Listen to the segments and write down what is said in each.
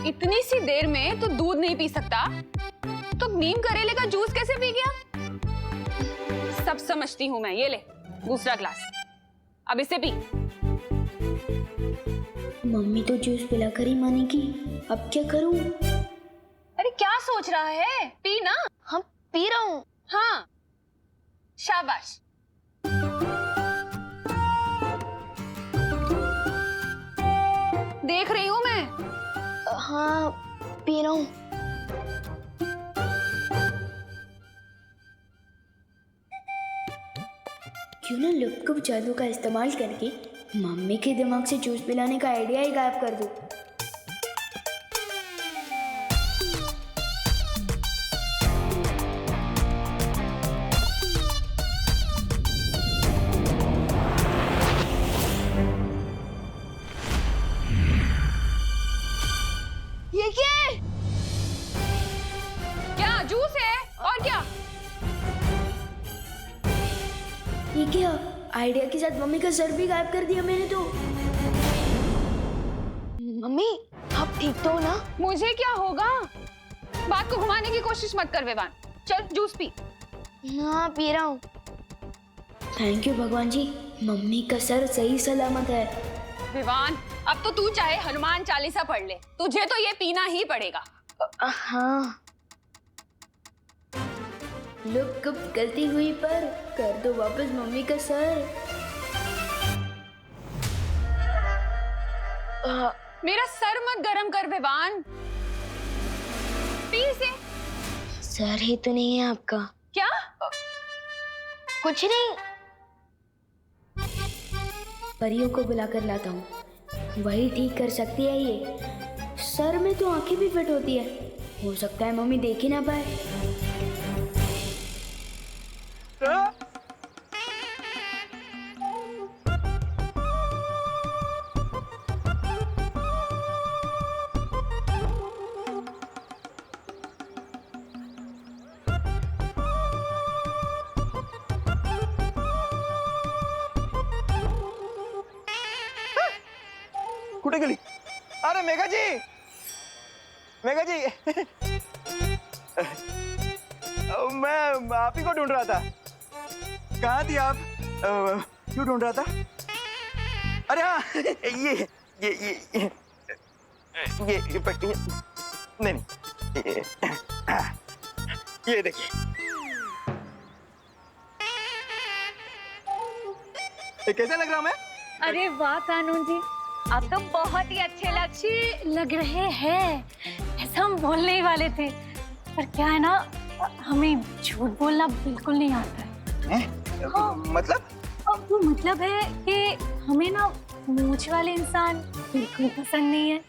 इतनी सी देर में तो दूध नहीं पी सकता तो नीम करेले का जूस कैसे पी गया? सब समझती हूं मैं। ये ले दूसरा ग्लास, अब इसे पी। मम्मी तो जूस पिलाकर ही मानेगी, अब क्या करूं? अरे क्या सोच रहा है, पी ना। हम पी रहा हूँ। हाँ शाबाश। देख रही हूं मैं। हाँ पी रहा हूँ। क्यों ना लुप्त जादू का इस्तेमाल करके मम्मी के दिमाग से जूस पिलाने का आइडिया ही गायब कर दूं। ये क्या जूस है और क्या? ये क्या? आइडिया के साथ मम्मी का सर भी गायब कर दिया मैंने तो। मम्मी आप ठीक तो हो ना? मुझे क्या होगा? बात को घुमाने की कोशिश मत कर विवान, चल जूस पी। हाँ पी रहा हूँ। थैंक यू भगवान जी, मम्मी का सर सही सलामत है। विवान अब तो तू चाहे हनुमान चालीसा पढ़ ले, तुझे तो ये पीना ही पड़ेगा। हाँ लोग कब गलती हुई पर कर दो वापस मम्मी का सर। मेरा सर मत गरम कर विवान, पी इसे। सर ही तो नहीं है आपका? क्या? कुछ नहीं, परियों को बुलाकर लाता हूँ, वही ठीक कर सकती है ये। सर में तो आंखें भी फिट होती है, हो सकता है मम्मी देख ही ना पाए। कुठे गेली? अरे मेघा जी, मेघा जी मैं आप ही को ढूंढ रहा था। कहाँ थी आप? क्यों ढूंढ रहा था? अरे हाँ ये पट्टी नहीं ये देखिए, कैसा लग रहा मैं? अरे वाह कानून जी, आप तो बहुत ही अच्छे लग रहे हैं। ऐसा हम बोलने ही वाले थे, पर क्या है ना, हमें झूठ बोलना बिल्कुल नहीं आता है। हाँ। मतलब? अब वो मतलब है कि हमें ना मूंछ वाले इंसान बिल्कुल पसंद नहीं है।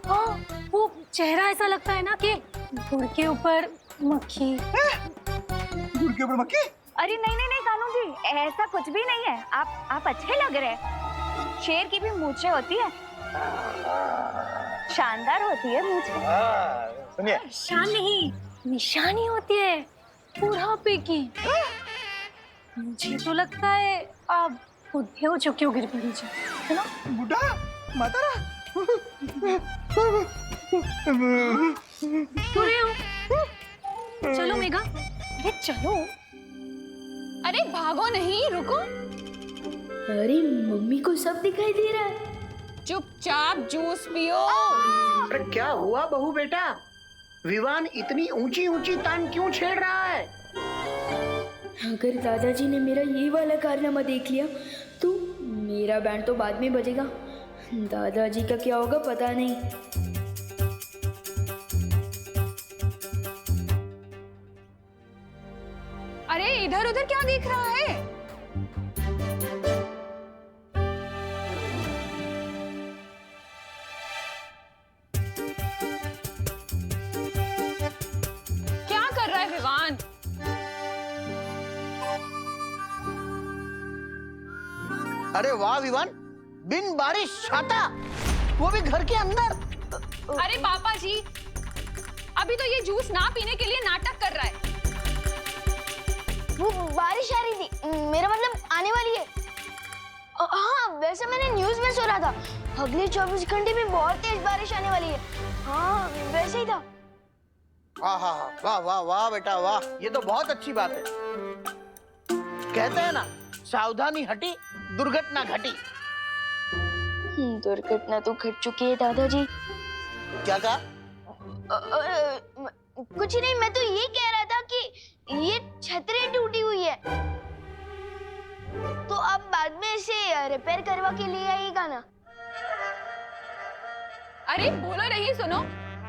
हाँ, वो चेहरा ऐसा लगता है ना कि गुड़ के ऊपर मक्खी। गुड़ के ऊपर मक्खी? अरे नहीं नहीं नहीं कानून जी, ऐसा कुछ भी नहीं है। आप अच्छे लग रहे हैं। शेर की भी मूंछें होती है, शानदार होती है मूंछें। सुनिए, शान नहीं, निशानी होती है बुढ़ापे की। मुझे तो लगता है आप बुढ़े हो चुके हो, गिर पड़ी है ना? बुढ़ा मातारा बुरे हो। चलो मेघा, अरे चलो। अरे भागो नहीं, रुको। अरे मम्मी को सब दिखाई दे रहा है। चुपचाप जूस पियो। अरे क्या हुआ बहू बेटा? विवान इतनी ऊंची ऊंची तान क्यों छेड़ रहा है? अगर दादाजी ने मेरा ये वाला कारनामा देख लिया तो मेरा बैंड तो बाद में बजेगा, दादाजी का क्या होगा पता नहीं। अरे इधर उधर क्या देख रहा है? क्या कर रहा है विवान? अरे वाह विवान, बिन बारिश छाता, वो भी घर के अंदर। अरे पापा जी, अभी तो ये जूस ना पीने के लिए नाटक कर रहा है। वो बारिश आ रही थी, मेरा मतलब आने वाली है। हाँ, वैसे मैंने न्यूज़ में सुना था अगले 24 घंटे में बहुत तेज बारिश आने वाली है। हाँ, वैसे ही था। हाँ हाँ हाँ, वाह वाह वाह बेटा वाह, ये तो बहुत अच्छी बात है। कहते हैं ना, सावधानी हटी दुर्घटना घटी। दुर्घटना तो घट चुकी है दादाजी। क्या कहा? कुछ नहीं, मैं तो ये कह रहा था कि ये छतरी टूटी हुई है, तो आप बाद में इसे रिपेयर करवा के लिए आइएगा ना। अरे बोलो नहीं, सुनो,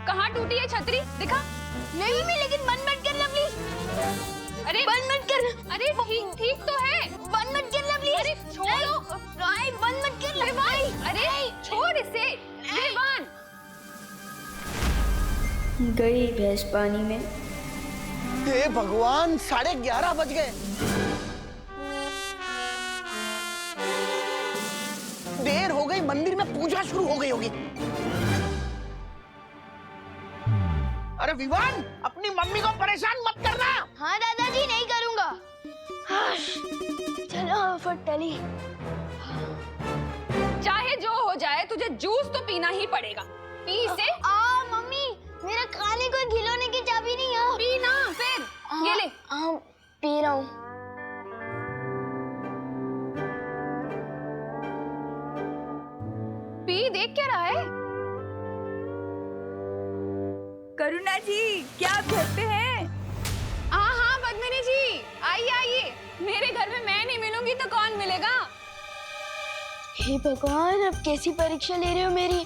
कहाँ टूटी है छतरी, दिखा। नहीं मैं, लेकिन बंद मत करना प्लीज। अरे बंद मत करना। अरे ठीक ठीक तो है, बंद मत करना प्लीज। अरे छोड़ो, बंद मत करना। अरे छोड़ इसे। विवान गई भैंस पानी में। हे भगवान, 11:30 बज गए। देर हो गई, मंदिर में पूजा शुरू हो गई होगी। अरे विवान, अपनी मम्मी को परेशान मत करना। हाँ दादाजी, नहीं करूंगा। चलो फटली। चाहे जो हो जाए, तुझे जूस तो पीना ही पड़ेगा। पी इसे। मम्मी, मेरा खाने को खिलौने की चाबी नहीं है। पीना फिर। ये ले। पी रहा हूँ। पी, देख क्या रहा है? करुणा जी, क्या आप घर पे हैं? हाँ हाँ पद्मिनी जी, आइए आइए। मेरे घर में मैं नहीं मिलूंगी तो कौन मिलेगा? हे भगवान, अब कैसी परीक्षा ले रहे हो मेरी?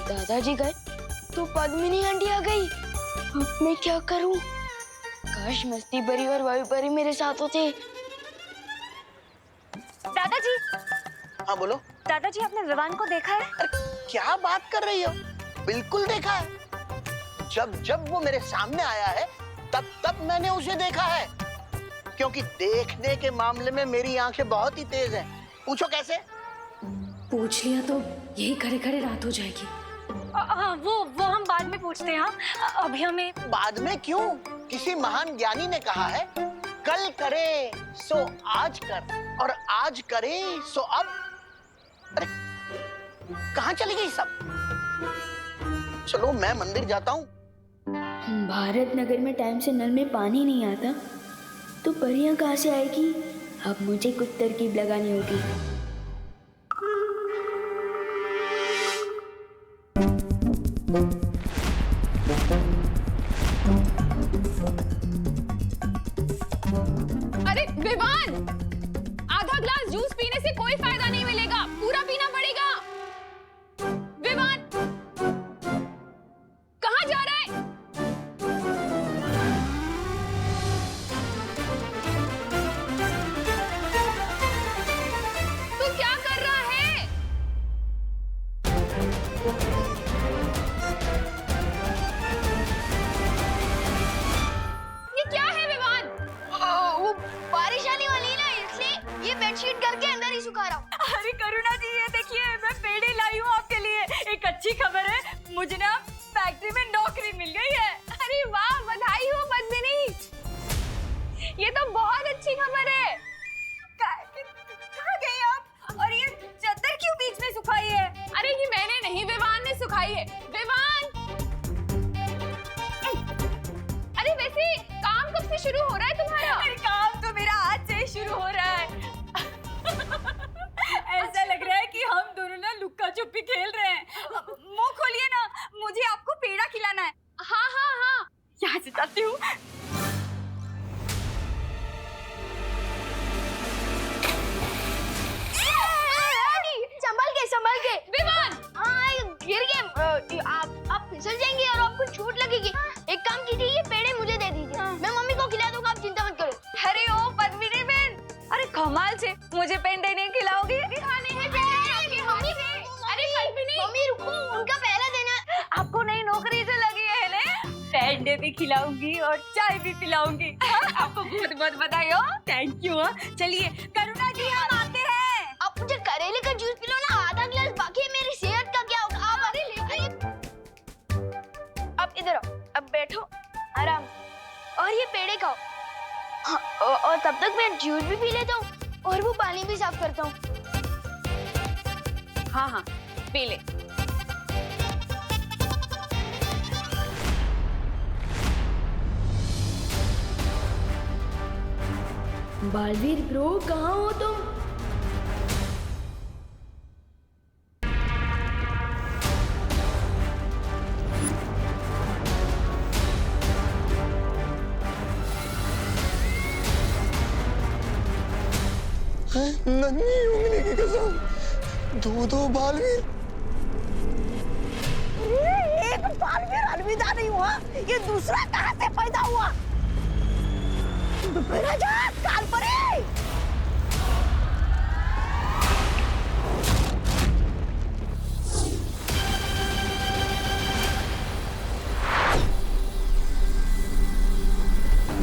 दादाजी गए तो पद्मिनी आंटी आ गई। अब मैं क्या करूं? काश मस्ती परी और वायु परी मेरे साथ होते। दादाजी, हाँ बोलो। दादाजी आपने विवान को देखा है? अरे क्या बात कर रही हो? बिल्कुल देखा है। जब जब वो मेरे सामने आया है, तब तब मैंने उसे देखा है। क्योंकि देखने के मामले में मेरी आंखें बहुत ही तेज हैं। पूछो कैसे? पूछ लिया तो यही खड़े खड़े रात हो जाएगी। वो हम बाद में पूछते हैं। हाँ, अभी हमें। बाद में क्यों? किसी महान ज्ञानी ने कहा है, कल करे सो आज कर और आज करे सो अब। अरे कहाँ चली गई सब? चलो मैं मंदिर जाता हूँ। भारत नगर में टाइम से नल में पानी नहीं आता तो परियां कहाँ से आएगी? अब मुझे कुछ तरकीब लगानी होगी। अरे विवान, आधा ग्लास जूस पीने से कोई फायदा नहीं मिलेगा, पूरा पीना पड़ेगा। विवान, कहाँ जा रहा है? तू क्या कर रहा है? ये क्या है विवान? वो बारिश आने वाली है ना, इसलिए ये बेडशीट करके अंदर ही सुखा रहा हूँ। अरे करुणा जी, ये देखिए, मैं पेड़े लाई हूँ आपके लिए। एक अच्छी खबर है, मुझे ना फैक्ट्री में नौकरी मिल गई है। अरे वाह, बधाई हो पद्मिनी। ये तो बहुत अच्छी खबर है। कहाँ गए आप? और ये चादर क्यों बीच में सुखाई है? अरे ये मैंने नहीं, विवान ने सुखाई है। विवान, अरे वैसे काम कब से शुरू हो रहा है तुम्हारा? अरे काम तो मेरा आज से ही शुरू हो रहा है। ऐसा लग रहा है कि हम दोनों ना लुक्का छुपी खेल रहे हैं। मुंह खोलिए ना, मुझे आपको पेड़ा खिलाना है। हाँ हाँ हाँ। यहाँ से जाती हूँ। संभल के। विवान, गिर गए। आप फिसल जाएंगे और आपको चोट लगेगी। एक काम कीजिए, ये पेड़े मुझे दे दीजिए। मैं मम्मी को खिला दूंगा, आप चिंता मत करो। अरे ओ पद्मिनी बहन, अरे कमाल से मुझे पेंडे नहीं खिलाओगी? खाने हैं पेड़े मम्मी, अरे पद्मिनी, मम्मी रुको, उनका पहला देना। आपको नई नौकरी से लगी है ना? पेंडे भी खिलाऊंगी और चाय भी पिलाऊंगी। आपको बहुत बहुत बधाई हो। Thank you. चलिए करुणा जी, हम आते हैं। आप मुझे करेले का जूस पिलो ना, आधा गिलास बाकी है। मेरी सेहत का क्या होगा? आप अब इधर आओ, अब बैठो आराम और ये पेड़े खाओ। हाँ, और तब तक मैं जूस भी पी लेता हूँ और वो पानी भी साफ करता हूँ। हाँ हाँ पी ले। बालवीर ब्रो, कहाँ हो तुम? नन्ही उंगली की कसम, दो बालवीर। ये एक बालवीर अलविदा नहीं हुआ, ये दूसरा कहाँ से पैदा हुआ? राजा काल परे।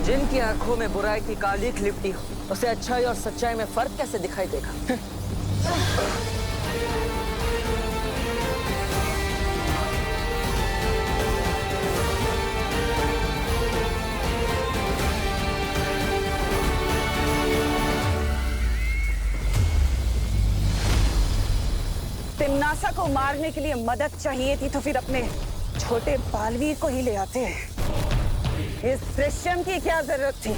जिनकी आंखों में बुराई की कालिख लिपटी हो, उसे अच्छाई और सच्चाई में फर्क कैसे दिखाई देगा? तिम्नासा को मारने के लिए मदद चाहिए थी तो फिर अपने छोटे बालवीर को ही ले आते। इस दृश्यम की क्या जरूरत थी?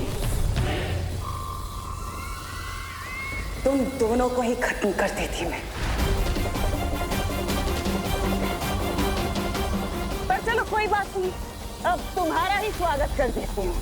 तुम दोनों को ही खत्म कर देती मैं। पर चलो कोई बात नहीं, अब तुम्हारा ही स्वागत कर देती हूँ।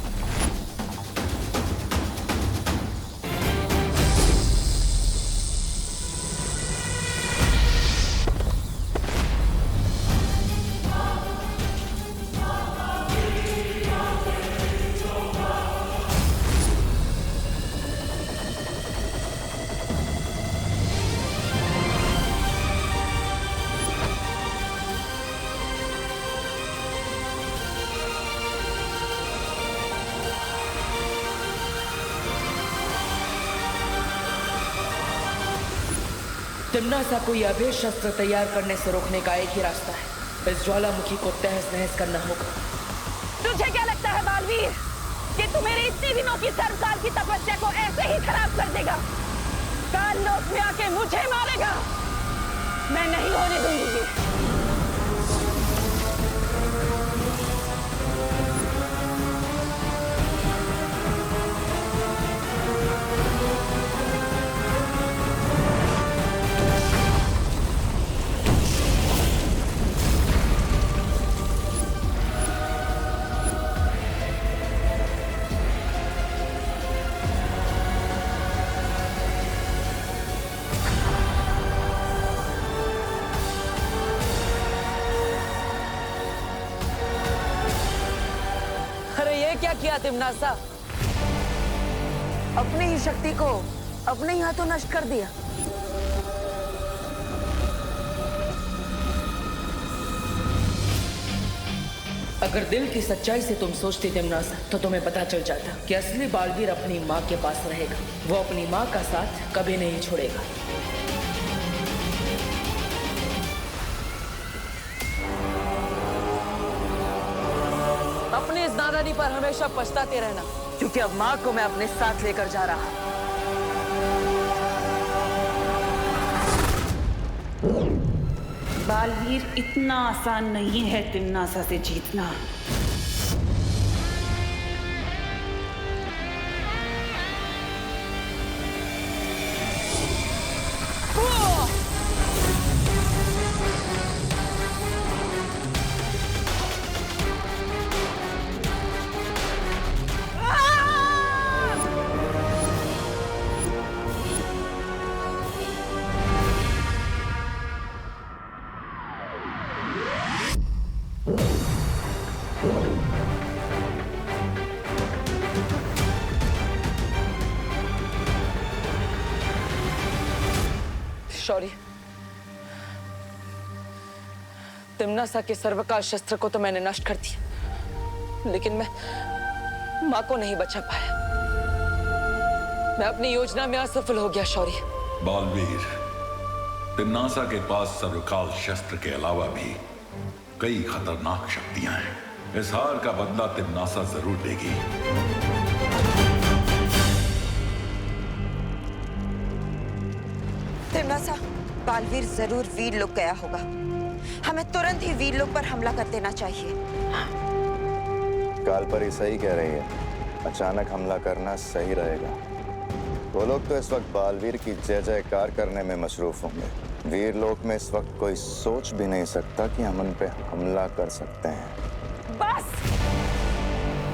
तिम्नासा को यह अभेद शस्त्र तैयार करने से रोकने का एक ही रास्ता है। इस ज्वालामुखी को तहस नहस करना होगा। तुझे क्या लगता है बालवीर कि तू मेरे इतने दिनों की सर्वकाल की तपस्या को ऐसे ही खराब कर देगा? काल लोक में आके मुझे मारेगा? मैं नहीं होने दूंगी ये। क्या किया तिम्नासा? अपनी ही शक्ति को अपने ही हाथों नष्ट कर दिया। अगर दिल की सच्चाई से तुम सोचती तिम्नासा, तो तुम्हें पता चल जाता कि असली बालवीर अपनी माँ के पास रहेगा। वो अपनी माँ का साथ कभी नहीं छोड़ेगा। अपनी इस नादानी पर हमेशा पछताते रहना, क्योंकि अब माँ को मैं अपने साथ लेकर जा रहा हूँ। बालवीर इतना आसान नहीं है तिम्नासा से जीतना। शौर्य, तिम्नासा के सर्वकाल शस्त्र को तो मैंने नष्ट कर दिया, लेकिन मैं माँ को नहीं बचा पाया। मैं अपनी योजना में असफल हो गया शौर्य। बालवीर, तिम्नासा के पास सर्वकाल शस्त्र के अलावा भी कई खतरनाक शक्तियां हैं। इस हार का बदला तिम्नासा जरूर लेगी। तिम्नासा, बालवीर जरूर वीर लोक गया होगा। हमें तुरंत ही वीर लोक पर हमला कर देना चाहिए। कालपरी सही कह रही है, अचानक हमला करना सही रहेगा। वो लोग तो इस वक्त बालवीर की जय जयकार करने में मशरूफ होंगे। वीर लोक में इस वक्त कोई सोच भी नहीं सकता कि हम उन पे हमला कर सकते हैं। बस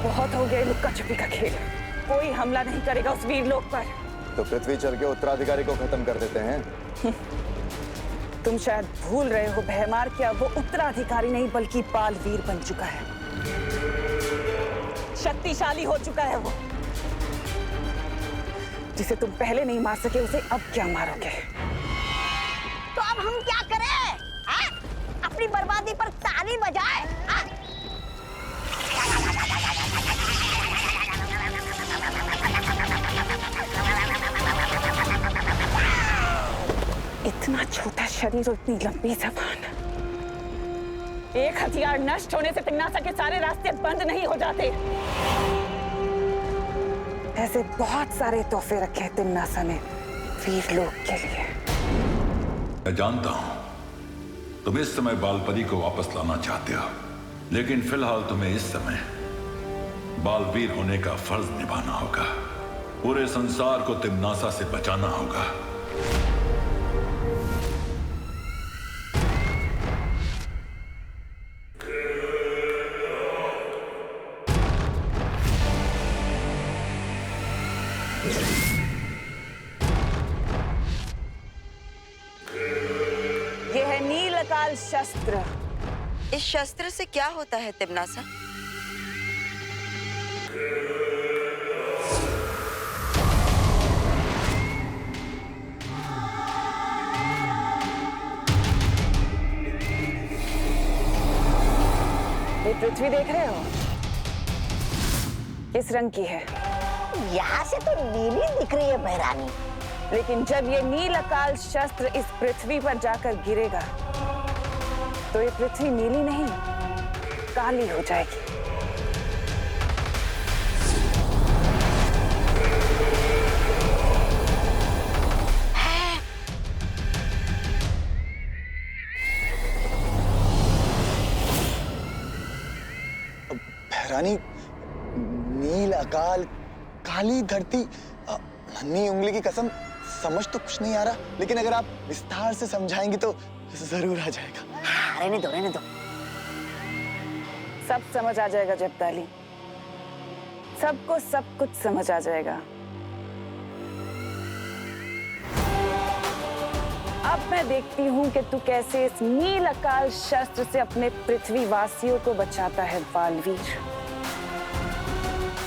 बहुत हो गया लुक्का छुपी का खेल। कोई हमला नहीं करेगा उस वीर लोक पर। तो पृथ्वी चल के उत्तराधिकारी को खत्म कर देते हैं। तुम शायद भूल रहे हो भयमार, क्या वो उत्तराधिकारी नहीं बल्कि बालवीर बन चुका है। शक्तिशाली हो चुका है वो। जिसे तुम पहले नहीं मार सके उसे अब क्या मारोगे? तो अब हम क्या करें? हाँ? अपनी बर्बादी पर ताली बजाए? हाँ? इतना छोटा शरीर और इतनी लंबी जबान। एक हथियार नष्ट होने से तिम्नासा के सारे रास्ते बंद नहीं हो जाते। ऐसे बहुत सारे तोहफे रखे हैं तिम्नासा ने वीर लोक के लिए। मैं जानता हूं तुम इस समय बालपरी को वापस लाना चाहते हो, लेकिन फिलहाल तुम्हें इस समय बालवीर होने का फर्ज निभाना होगा। पूरे संसार को तिम्नासा से बचाना होगा। यह है नीलकाल शस्त्र। इस शस्त्र से क्या होता है तिम्नासा? ये पृथ्वी देख रहे हो? किस रंग की है? यहाँ से तो नीली दिख रही है बहरानी। लेकिन जब ये नीलकाल शस्त्र इस पृथ्वी पर जाकर गिरेगा तो ये पृथ्वी नीली नहीं काली हो जाएगी। बहरानी, नील अकाल, काली धरती, नन्ही उंगली की कसम, समझ तो कुछ नहीं आ रहा, लेकिन अगर आप विस्तार से समझाएंगी तो जरूर आ जाएगा। रहने दो, रहने दो। सब समझ आ जाएगा जब्दाली। सबको सब कुछ समझ आ जाएगा। अब मैं देखती हूँ कि तू कैसे इस नीलकाल शस्त्र से अपने पृथ्वी वासियों को बचाता है बालवीर।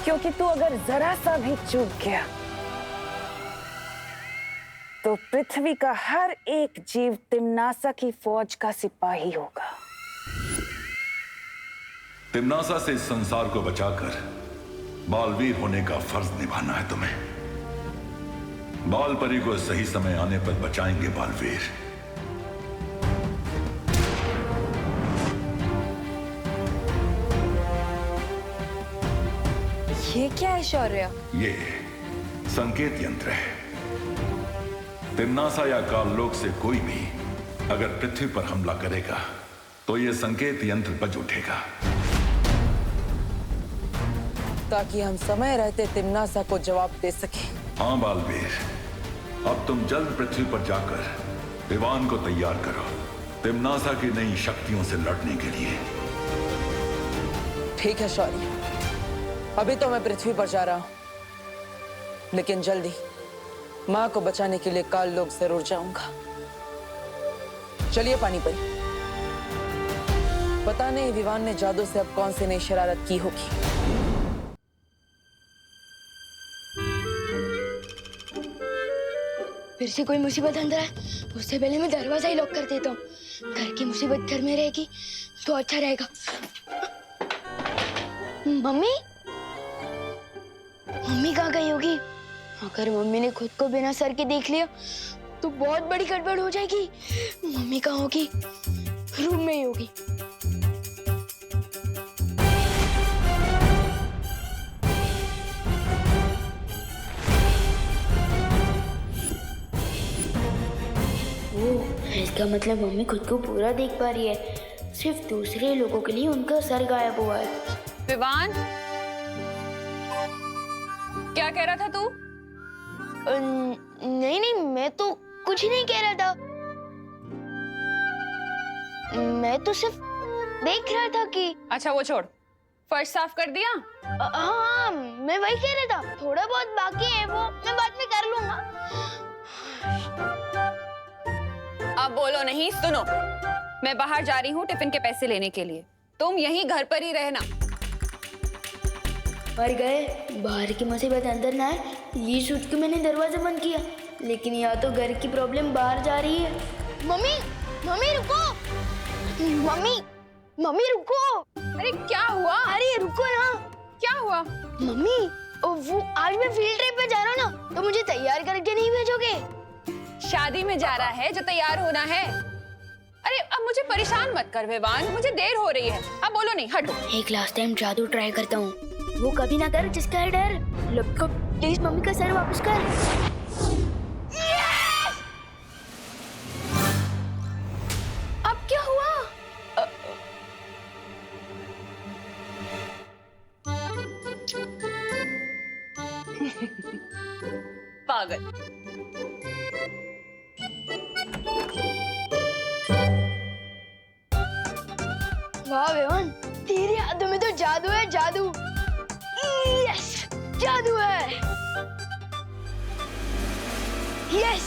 क्योंकि तू अगर जरा सा भी चूक गया तो पृथ्वी का हर एक जीव तिम्नासा की फौज का सिपाही होगा। तिम्नासा से इस संसार को बचाकर बालवीर होने का फर्ज निभाना है तुम्हें। बालपरी को सही समय आने पर बचाएंगे बालवीर। ये क्या है शौर्य? ये संकेत यंत्र है। तिम्नासा या काललोक से कोई भी अगर पृथ्वी पर हमला करेगा तो ये संकेत यंत्र बज उठेगा, ताकि हम समय रहते तिम्नासा को जवाब दे सकें। हाँ बालवीर, अब तुम जल्द पृथ्वी पर जाकर विमान को तैयार करो तिम्नासा की नई शक्तियों से लड़ने के लिए। ठीक है शौर्य, अभी तो मैं पृथ्वी पर जा रहा हूं, लेकिन जल्दी माँ को बचाने के लिए काललोक जरूर जाऊंगा। चलिए पानीपरी। पता नहीं विवान ने जादू से अब कौन सी नई शरारत की होगी। फिर से कोई मुसीबत अंदर है, उससे पहले मैं दरवाजा ही लॉक कर देता हूँ। घर की मुसीबत घर में रहेगी तो अच्छा रहेगा। मम्मी, मम्मी कहाँ गई होगी? अगर मम्मी ने खुद को बिना सर के देख लिया तो बहुत बड़ी गड़बड़ हो जाएगी। मम्मी कहाँ होगी? रूम में ही होगी। ओह, इसका मतलब मम्मी खुद को पूरा देख पा रही है, सिर्फ दूसरे लोगों के लिए उनका सर गायब हुआ है। विवान, क्या कह रहा था तू? नहीं नहीं, मैं तो कुछ नहीं कह रहा था। मैं तो सिर्फ देख रहा था कि अच्छा वो छोड़, फर्श साफ कर दिया? हाँ, मैं वही कह रहा था, थोड़ा बहुत बाकी है, वो मैं बाद में कर लूंगा। अब बोलो नहीं, सुनो, मैं बाहर जा रही हूँ टिफिन के पैसे लेने के लिए, तुम यहीं घर पर ही रहना। मर गए, बाहर की मुसीबत अंदर ना आए, ये सोच के मैंने दरवाजा बंद किया, लेकिन या तो घर की प्रॉब्लम बाहर जा रही है। मम्मी, मम्मी रुको, मम्मी रुको। अरे क्या हुआ? अरे रुको ना। क्या हुआ? मम्मी, वो आज मैं फील्ड ट्रिप पे जा रहा हूँ ना, तो मुझे तैयार करके नहीं भेजोगे? शादी में जा रहा है जो तैयार होना है। अरे अब मुझे परेशान मत कर विवान, मुझे देर हो रही है। अब बोलो नहीं, हटो। एक लास्ट टाइम जादू ट्राई करता हूँ, वो कभी ना कर जिसका है डर। लपको, प्लीज मम्मी का सर वापस कर। अब क्या हुआ? पागल। वाह विवान, तेरे हाथों में तो जादू है, जादू। यस, जादू है। यस,